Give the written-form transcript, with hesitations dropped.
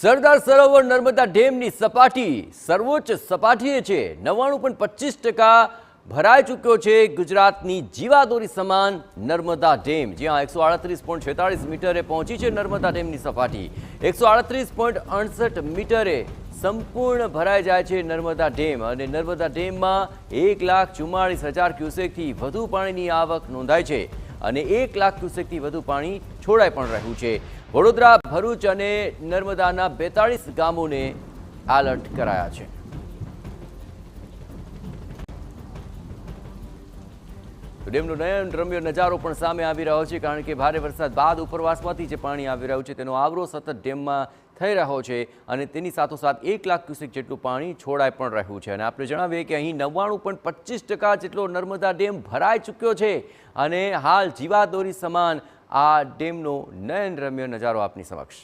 સરદાર સરોવર નર્મદા ડેમની સપાટી સર્વોચ્ચ સપાટીએ છે। 99.25% ભરાઈ ચૂક્યો છે ગુજરાતની જીવાદોરી સમાન નર્મદા ડેમ, જ્યાં 138.46 મીટરે પહોંચી છે નર્મદા ડેમની સપાટી। 138.68 મીટરે સંપૂર્ણ ભરાઈ જાય છે નર્મદા ડેમ અને નર્મદા ડેમમાં 1,44,000 ક્યુસેકથી વધુ પાણીની આવક નોંધાઈ છે અને 1 લાખ ક્યુસેકથી વધુ પાણી છોડાઈ પણ રહ્યું છે। વડોદરા, ભરૂચ અને નર્મદાના 42 ગામોને એલર્ટ કરાયા છે। ડેમનો નયનરમ્ય નજારો પણ સામે આવી રહ્યો છે, કારણ કે ભારે વરસાદ બાદ ઉપરવાસમાંથી જે પાણી આવી રહ્યું છે તેનો આવરો સતત ડેમમાં થઈ રહ્યો છે અને તેની સાથોસાથ 1 લાખ ક્યુસેક જેટલું પાણી છોડાઈ પણ રહ્યું છે। અને આપણે જણાવીએ કે અહીં 99.25% જેટલો નર્મદા ડેમ ભરાઈ ચૂક્યો છે અને હાલ જીવાદોરી સમાન આ ડેમનો નયનરમ્ય નજારો આપની સમક્ષ।